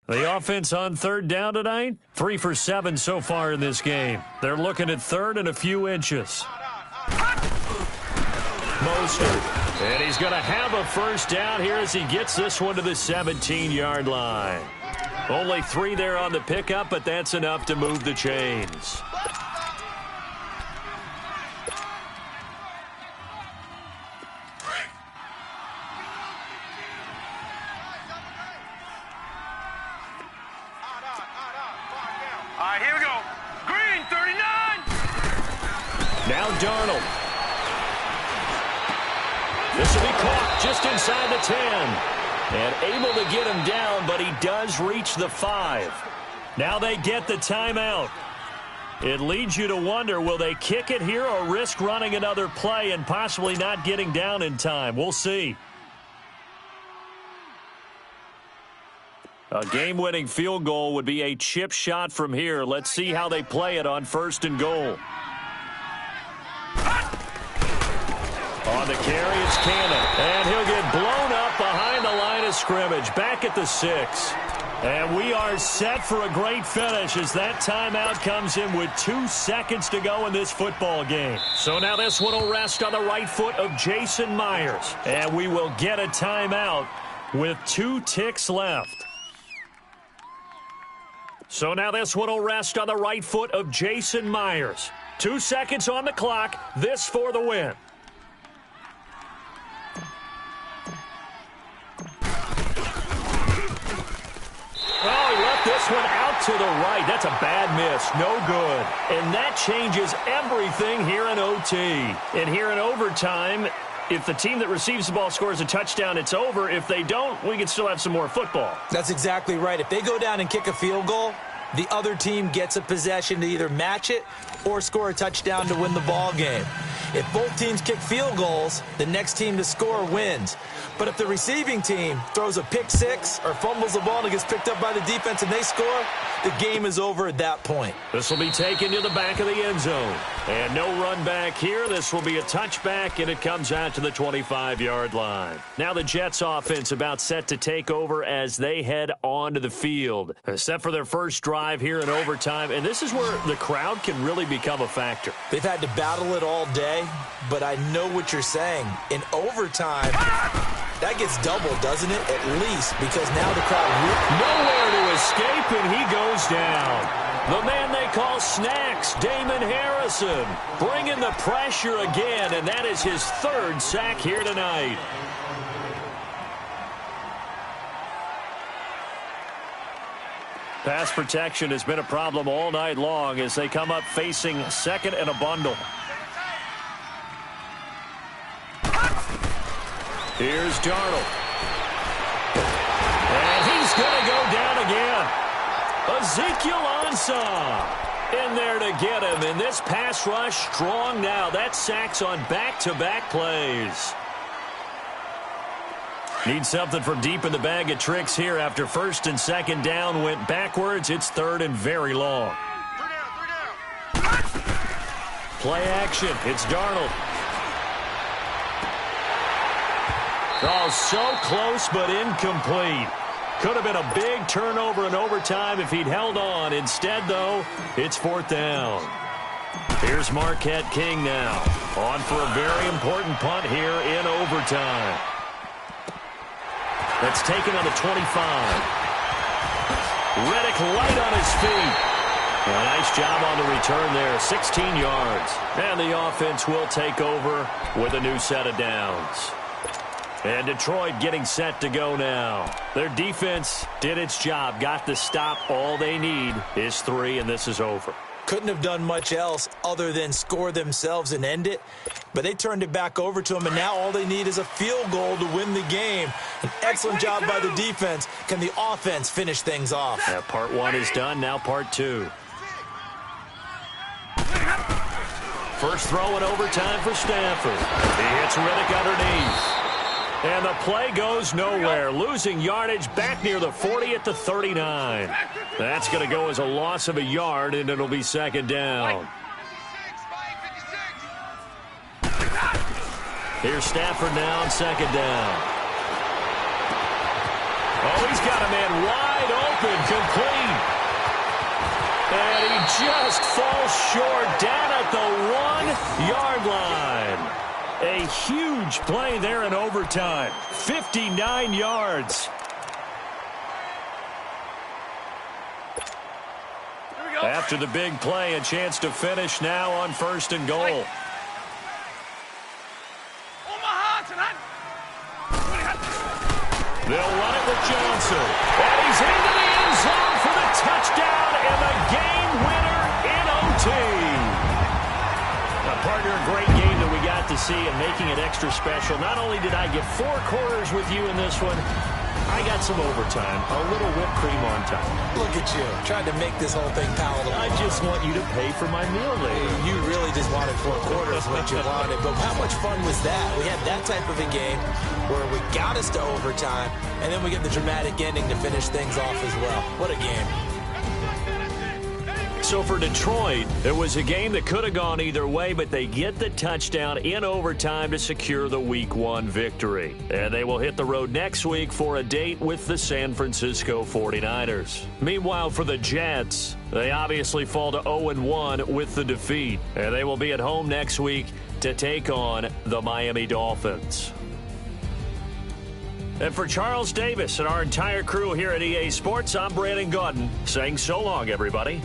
The offense on 3rd down tonight, 3 for 7 so far in this game. They're looking at 3rd and a few inches. Mostert, and he's going to have a first down here as he gets this one to the 17-yard line. Only 3 there on the pickup, but that's enough to move the chains. All right, here we go. Green 39. Now Darnold. This will be caught just inside the 10. And able to get him down, but he does reach the 5. Now they get the timeout. It leads you to wonder, will they kick it here or risk running another play and possibly not getting down in time? We'll see. A game-winning field goal would be a chip shot from here. Let's see how they play it on 1st and goal. On the carry, it's Cannon. And he'll get blown up behind the line of scrimmage. Back at the 6. And we are set for a great finish as that timeout comes in with 2 seconds to go in this football game. So now this one will rest on the right foot of Jason Myers. And we will get a timeout with 2 ticks left. So now this one will rest on the right foot of Jason Myers. 2 seconds on the clock. This for the win. Oh, he left this one out to the right. That's a bad miss. No good. And that changes everything here in OT. And here in overtime, if the team that receives the ball scores a touchdown, it's over. If they don't, we can still have some more football. That's exactly right. If they go down and kick a field goal, the other team gets a possession to either match it or score a touchdown to win the ball game. If both teams kick field goals, the next team to score wins. But if the receiving team throws a pick 6 or fumbles the ball and it gets picked up by the defense and they score, the game is over at that point. This will be taken to the back of the end zone. And no run back here. This will be a touchback, and it comes out to the 25-yard line. Now the Jets offense about set to take over as they head onto the field. Set for their first drive here in overtime, and this is where the crowd can really become a factor. They've had to battle it all day, but I know what you're saying. In overtime, that gets doubled, doesn't it? At least, because now the crowd... Nowhere to escape, and he goes down. The man they call Snacks, Damon Harrison, bringing the pressure again, and that is his 3rd sack here tonight. Pass protection has been a problem all night long as they come up facing 2nd and a bundle. Here's Darnold. And he's going to go down again. Ezekiel Ansah in there to get him. And this pass rush strong now. That sacks on back-to-back plays. Need something from deep in the bag of tricks here after 1st and 2nd down went backwards. It's 3rd and very long. 3 down. Play action. It's Darnold. Oh, so close but incomplete. Could have been a big turnover in overtime if he'd held on. Instead, though, it's 4th down. Here's Marquette King now. On for a very important punt here in overtime. That's taken on the 25. Riddick light on his feet. A nice job on the return there. 16 yards. And the offense will take over with a new set of downs. And Detroit getting set to go now. Their defense did its job, got the stop. All they need is 3, and this is over. Couldn't have done much else other than score themselves and end it. But they turned it back over to them, and now all they need is a field goal to win the game. An excellent job by the defense. Can the offense finish things off? Yeah, part 1 is done, now part 2. First throw in overtime for Stanford. He hits Riddick underneath. And the play goes nowhere. Losing yardage back near the 40 at the 39. That's going to go as a loss of a yard, and it'll be 2nd down. Here's Stafford now on 2nd down. Oh, he's got a man wide open, complete. And he just falls short down at the 1-yard line. A huge play there in overtime. 59 yards. After the big play, a chance to finish now on 1st and goal. They'll run it with Johnson. And he's into the end zone for the touchdown and the game winner in OT. Partner, a great game that we got to see and making it extra special. Not only did I get 4 quarters with you in this one, I got some overtime, a little whipped cream on top. Look at you, trying to make this whole thing palatable. I just want you to pay for my meal later. You really just wanted 4 quarters what you wanted, but how much fun was that? We had that type of a game where we got us to overtime, and then we get the dramatic ending to finish things off as well. What a game. So for Detroit, it was a game that could have gone either way, but they get the touchdown in overtime to secure the Week 1 victory. And they will hit the road next week for a date with the San Francisco 49ers. Meanwhile, for the Jets, they obviously fall to 0-1 with the defeat. And they will be at home next week to take on the Miami Dolphins. And for Charles Davis and our entire crew here at EA Sports, I'm Brandon Gaudin saying so long, everybody.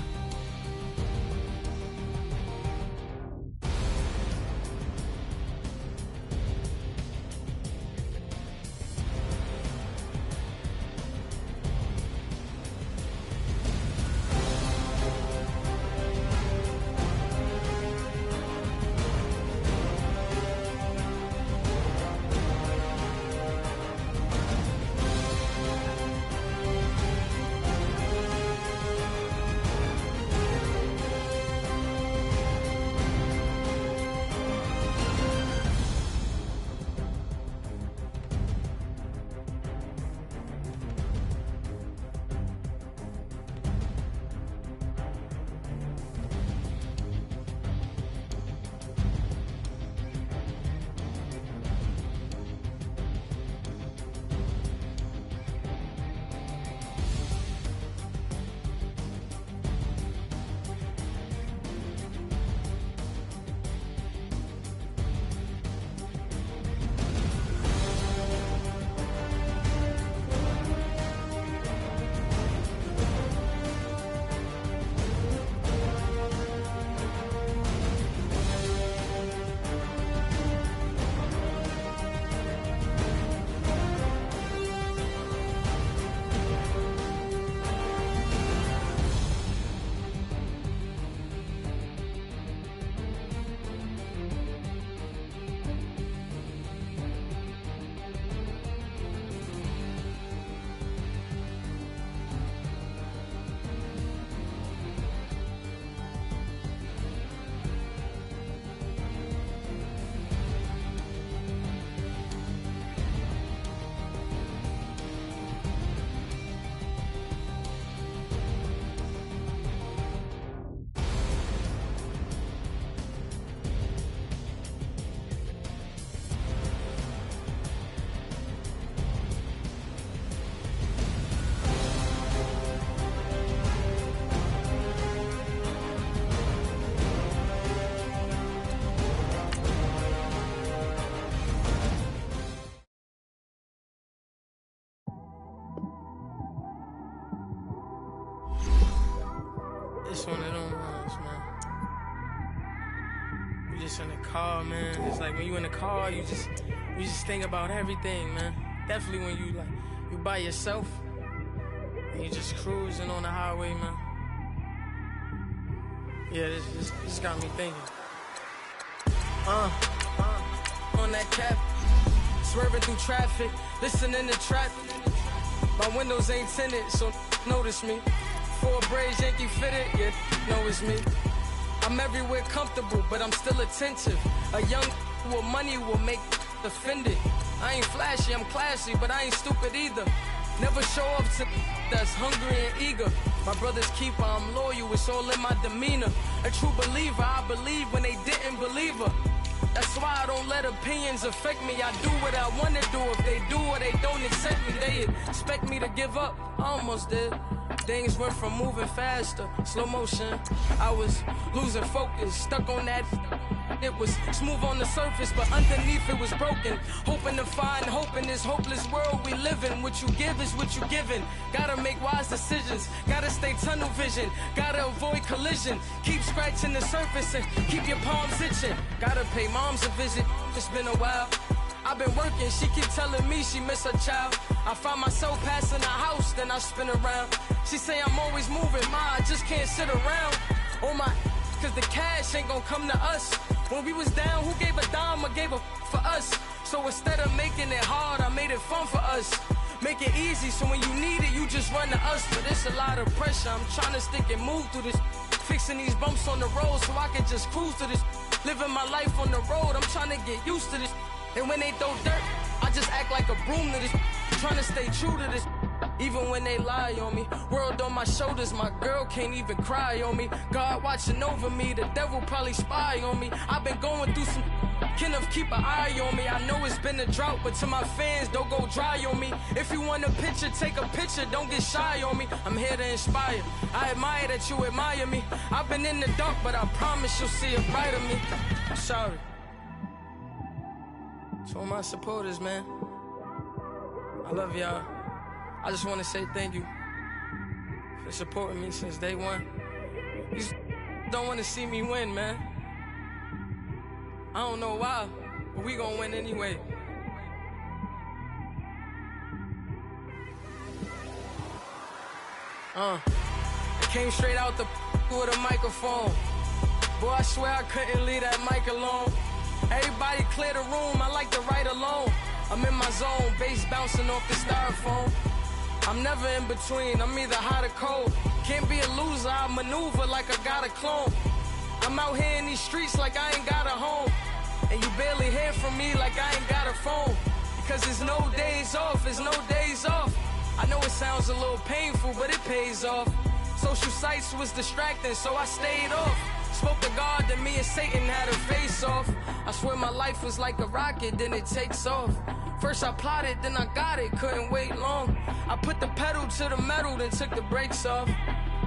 It's one of them ones, man. You just in the car, man. It's like when you in the car, you just think about everything, man. Definitely when you by yourself and you just cruising on the highway, man. Yeah, this got me thinking. On that cap, swerving through traffic, listening to trap. My windows ain't tinted, so notice me. 4 braids, Yankee fitted, yeah, know it's me. I'm everywhere comfortable, but I'm still attentive. A young with money will make offended. I ain't flashy, I'm classy, but I ain't stupid either. Never show up to that's hungry and eager. My brother's keeper, I'm loyal, it's all in my demeanor. A true believer, I believe when they didn't believe her. That's why I don't let opinions affect me. I do what I want to do. If they do or they don't accept me, they expect me to give up. I almost did. Things went from moving faster, slow motion. I was losing focus, stuck on that. It was smooth on the surface, but underneath it was broken. Hoping to find hope in this hopeless world we live in. What you give is what you given. Gotta make wise decisions. Gotta stay tunnel vision. Gotta avoid collision. Keep scratching the surface and keep your palms itching. Gotta pay moms a visit. It's been a while. I've been working, she keep telling me she miss her child. I find myself passing the house, then I spin around. She say I'm always moving, I just can't sit around. Oh my, cause the cash ain't gonna come to us. When we was down, who gave a dime or gave a for us? So instead of making it hard, I made it fun for us. Make it easy, so when you need it, you just run to us. But it's a lot of pressure, I'm trying to stick and move through this. Fixing these bumps on the road so I can just cruise to this. Living my life on the road, I'm trying to get used to this. And when they throw dirt, I just act like a broom to this. Trying to stay true to this. Even when they lie on me. World on my shoulders, my girl can't even cry on me. God watching over me, the devil probably spy on me. I've been going through some Kenneth, keep an eye on me. I know it's been a drought, but to my fans, don't go dry on me. If you want a picture, take a picture, don't get shy on me. I'm here to inspire. I admire that you admire me. I've been in the dark, but I promise you'll see a brighter me. I'm sorry. To all my supporters, man, I love y'all. I just want to say thank you for supporting me since day one. You don't want to see me win, man. I don't know why, but we gonna win anyway. I came straight out the with a microphone. Boy, I swear I couldn't leave that mic alone. Everybody clear the room, I like to write alone. I'm in my zone, bass bouncing off the styrofoam. I'm never in between, I'm either hot or cold. Can't be a loser, I maneuver like I got a clone. I'm out here in these streets like I ain't got a home. And you barely hear from me like I ain't got a phone. Because there's no days off, there's no days off. I know it sounds a little painful, but it pays off. Social sites was distracting, so I stayed off. Spoke to God, then me and Satan had a face off. I swear my life was like a rocket, then it takes off. First I plotted, then I got it, couldn't wait long. I put the pedal to the metal, then took the brakes off.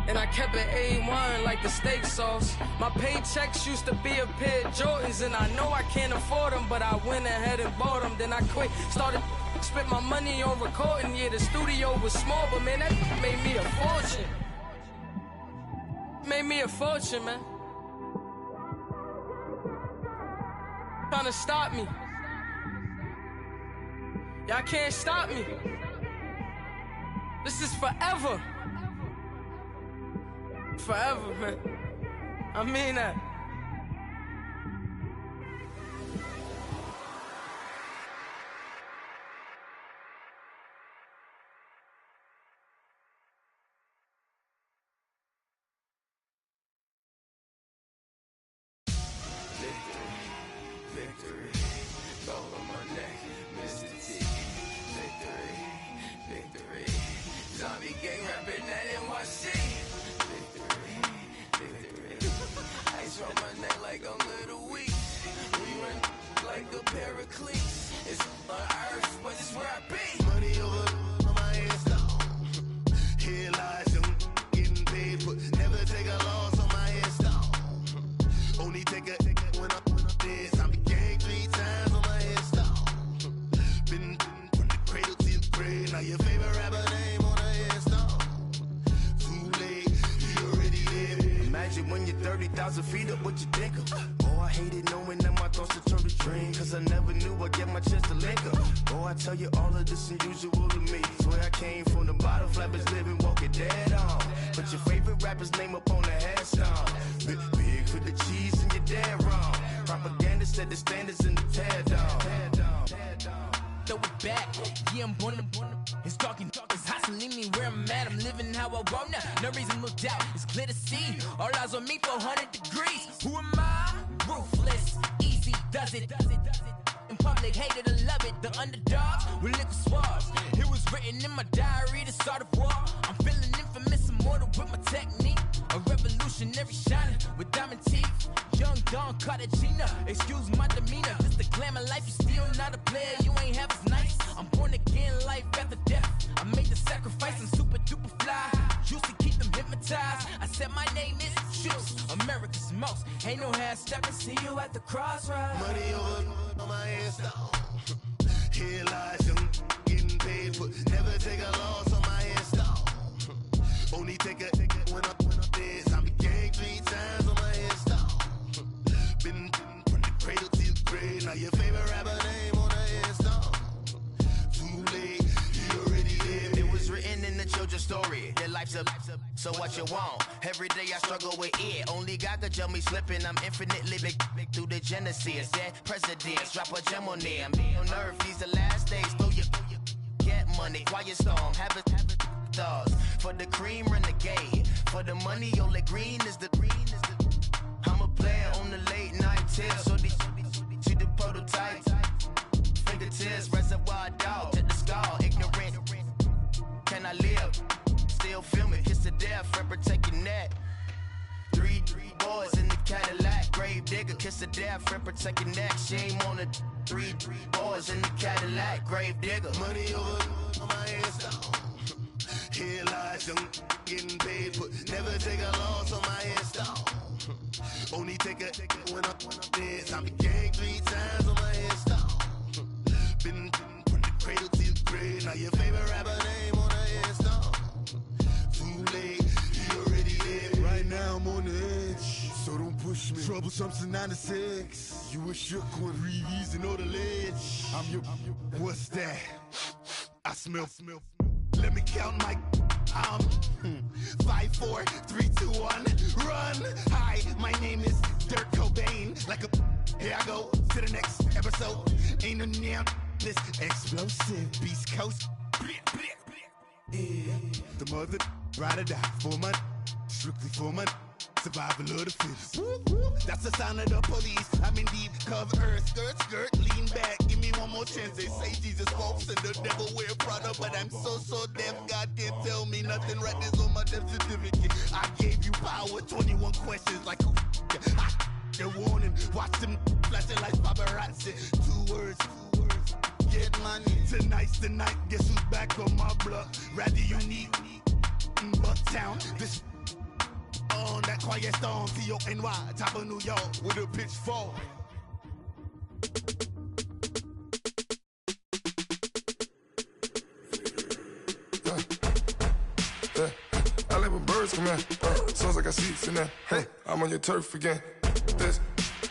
And I kept it A1 like the steak sauce. My paychecks used to be a pair of Jordans, and I know I can't afford them, but I went ahead and bought them. Then I quit, started spent my money on recording. Yeah, the studio was small, but man, that made me a fortune. Made me a fortune, man. Trying to stop me. Y'all can't stop me. This is forever. Forever, man. I mean that. so feed up what you think of. Oh, I hated knowing that my thoughts would turn to dream, cause I never knew I'd get my chance to link up. Oh, I tell you all of this unusual to me. Swear I came from the bottom, flappers living, walking dead on. But your favorite rapper's name up on the headstone. Big for the cheese and you're dead wrong. Propaganda set the standards in the tear down. Throw it back, yeah, I'm born to it's talking, it's hustling me where I'm at. I'm living how I want now. No reason, no doubt, it's clear to see. All eyes on me, 400 degrees. Who am I? Ruthless, easy, does it. In public, hated or love it. The underdogs with liquor swabs. It was written in my diary to start a war. I'm feeling infamous, immortal with my technique. A revolutionary shining with diamond teeth. Young Don Cartagena, excuse my demeanor. Just the glamour life, you still not a player. You ain't half as nice. I'm born again, life after death. I made the sacrifice, I'm super duper fly. Used to keep them hypnotized. I said my name is Juice, America's most. Ain't no half stepping. See you at the crossroads. Money over on my headstone. Here lies young, getting paid, but never take a loss on my headstone. Only take a when I'm dead. I be gang 3 times on my headstone. Been from the cradle to the grave. Now your favorite rapper name on the headstone. Too late, you already lived. It was written in the children's story. Their life's a so what you want? Every day I struggle with it. Only God could tell me slipping. I'm infinitely big through the genesis. Dead presidents, drop a gem on them. On earth, these the last days. Throw your get money, quiet storm, have it stars. For the cream, renegade. For the money, only green is the. I'm a player on the late night tips. So they see the prototype. Fingertips, reservoir dog, to the skull, ignorant. Can I live? Still film it, kiss to death, rep protecting that. Three boys in the Cadillac, grave digger, kiss to death, rep protecting that. Shame on the three boys in the Cadillac, grave digger. Money over on my headstone. Here lies young, getting paid, but never take a loss on my headstone. Only take a when I'm dead. I be gang 3 times on my headstone. Been from the cradle to the grave. Now your favorite rapper name on the headstone. Too late, you already lived. Right now I'm on the edge, so don't push me. Troublesome since 96. You a shook one, Reeves and all the ledge. I'm your. What's that? I smell. Let me count my. 5, 4, 3, 2, 1, run. Hi, my name is Dirk Cobain. Like a. Here I go to the next episode. Ain't no damn this explosive Beast Coast. Yeah. The mother ride or die for my. Strictly for my. Survival of the fittest. That's the sound of the police. I'm in deep cover earth. Skirt, lean back. Give me one more chance. They say Jesus walks and the devil wear Prada, but I'm so deaf. God can't tell me nothing. Right there's on my death certificate. I gave you power. 21 questions like who? They're warning. Watch them flashing like paparazzi. 2 words. Get money. Tonight's the night. Guess who's back on my block? Rather unique. Bucktown. This. On that quiet storm, T-O-N-Y, top of New York, with a pitchfork. I let my birds come in, sounds like I see seats in there. Hey, I'm on your turf again. This,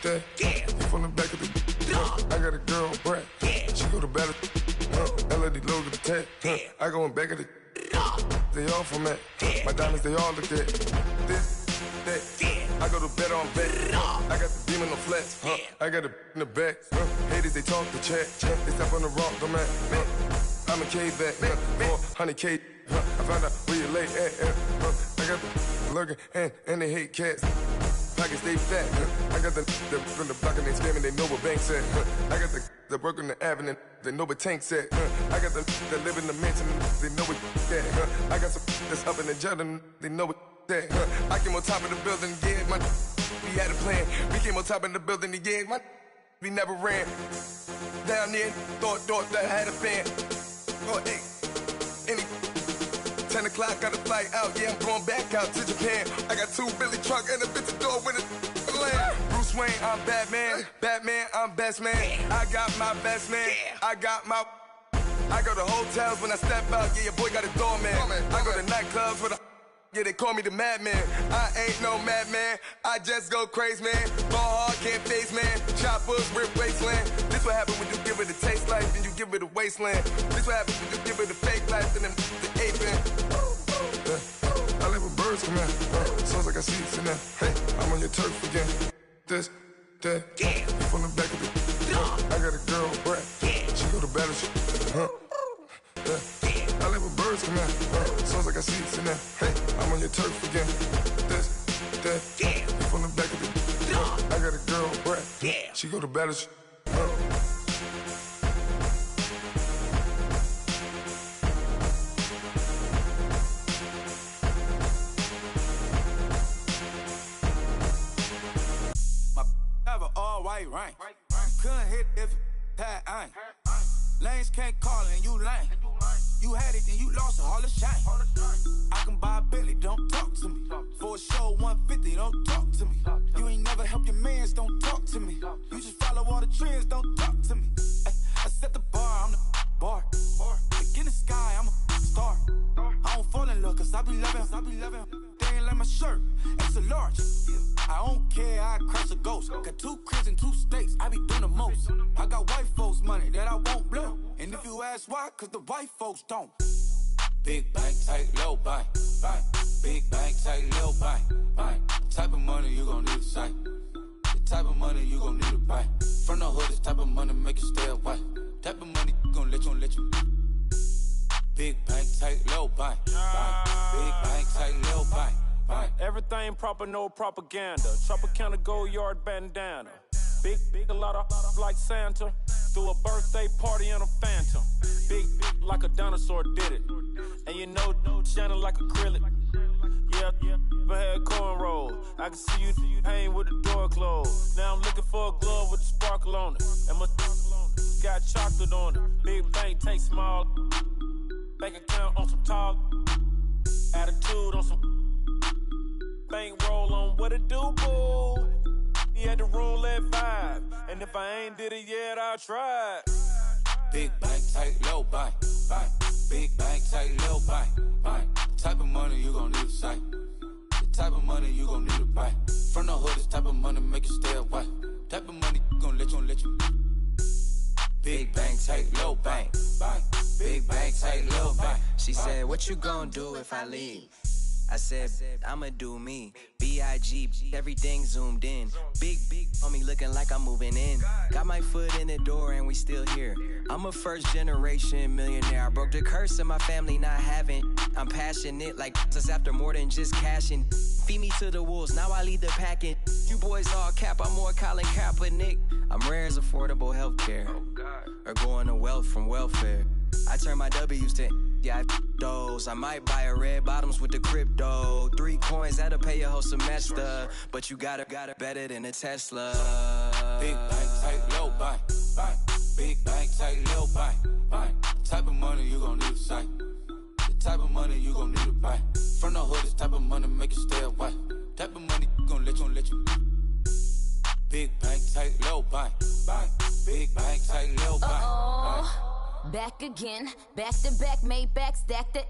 that, you from the back of the I got a girl, Brad, she go to battle, LED logo the tag, I go in back of the they all from that. My diamonds, they all look at this, that. I go to bed on bed. I got the demon on flats. I got it in the back. Haters, they talk the chat. They step on the rock, the man. I'm a K-back. 400K. I found out where you lay at. I got the lurking and they hate cats. Pockets, they fat. I got the from the block and they scamming, they know what banks at. I got the work on the avenue, they know what tanks at. I got the live in the mansion, they know what that. I got some that's up in the Jordan, they know what that. I came on top of the building, yeah, we had a plan. We came on top of the building, yeah, we never ran. Down there, thought that I had a fan. Oh, hey, 10 o'clock, got a flight out, yeah, I'm going back out to Japan. I got 2 Billy truck and a bitch door with a land. Bruce Wayne, I'm Batman. Batman, I'm best man. I got my best man. I got my. I go to hotels when I step out, yeah, your boy got a doorman. I go to nightclubs with a. Yeah, they call me the madman. I ain't no madman. I just go crazy, man. Ball hard, can't face, man. Choppers, rip wasteland. This what happens when you give it a taste life and you give it a wasteland. This what happens when you give it a fake life and then the aping. I live with birds come in. Sounds like I see it in there. Hey, I'm on your turf again. This, that, yeah. From the back of the I got a girl, brat. Yeah. She go to battle, yeah. I live with birds come in. Sounds like I see it in there. Hey, I'm on your turf again. This, that, yeah. From the back of the I got a girl, brat. Yeah. She go to battle, White rank. Couldn't hit if it had ain't. Lanes can't call it and you lame. You had it and you lost it, all the shame. I can buy a Billy, don't talk to me. For a show 150, don't talk to me. You ain't never helped your mans, don't talk to me. You just follow all the trends, don't talk to me. I set the bar, I'm the bar. Look in the sky, I'm a star. I don't fall in love, cause I be loving. They ain't like my shirt, it's a large. I don't care, I crush a ghost. Got 2 cribs and 2 states, I be doing the most. I got white folks' money that I won't blow. And if you ask why, cause the white folks don't. Big bank, tight, low bank, bank. Big bank, tight, low bank, bank. Type of money you gon' need a sight. The type of money you gon' need to buy. From the hood, this type of money make you stay away. Type of money gon' let you. Big bank, tight, low bank, bank. Big bank, tight, low bank. Everything proper, no propaganda. Tropicana gold yard bandana. Big, a lot of like Santa. Threw a birthday party in a phantom. Big like a dinosaur did it. And you know, shining like acrylic. Yeah, but had cornrows. I can see you hang with the door closed. Now I'm looking for a glove with a sparkle on it. And my got chocolate on it. Big bank, take small. Bank account on some talk. Attitude on some. Bank roll on what it do, boo. He had the roulette vibe. And if I ain't did it yet, I'll try. Big bank, tight, low bank, bank. Big bank, tight, low bank, bank. Type of money you gon' need to sight. The type of money you gon' need to buy. From the hood, this type of money make you stay away. Type of money gon' let you. Big bank, tight, low bank, bank. Big bank, tight, low bank. She said, what you gon' do if I leave? I said, I'ma do me. B.I.G. Everything zoomed in. Big on me looking like I'm moving in. Got my foot in the door and we still here. I'm a first generation millionaire. I broke the curse of my family not having. I'm passionate like us after more than just cashing. Feed me to the wolves, now I lead the packing. You boys all cap, I'm more Colin Kaepernick. I'm rare as affordable healthcare. Or going to wealth from welfare. I turn my W's to those. I might buy a red bottoms with the crypto. 3 coins, that'll pay your whole semester. But you gotta better than a Tesla. Big bank, tight, low bank, bank. Big bank, tight, low bank, bank. Type of money you gon' need to sight. The type of money you gon' need to buy. From the hood, this type of money make you stay away. Type of money gon' let you. Big bank, tight, low bank, bank. Big bank, tight, low bank, bank. Back again, back to back, made back, stacked it.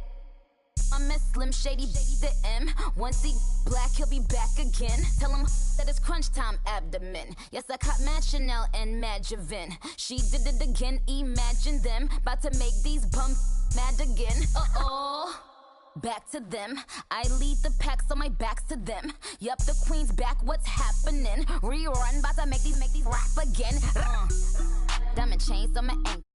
I'm a Slim Shady, the M. Once he black, he'll be back again. Tell him that it's crunch time abdomen. Yes, I caught Mad Chanel and Mad Javin. She did it again, imagine them. About to make these bums mad again. Back to them. I lead the pack, so my back's to them. Yup, the queen's back, what's happening? Rerun, about to make these rap again. Diamond chains on my ankle.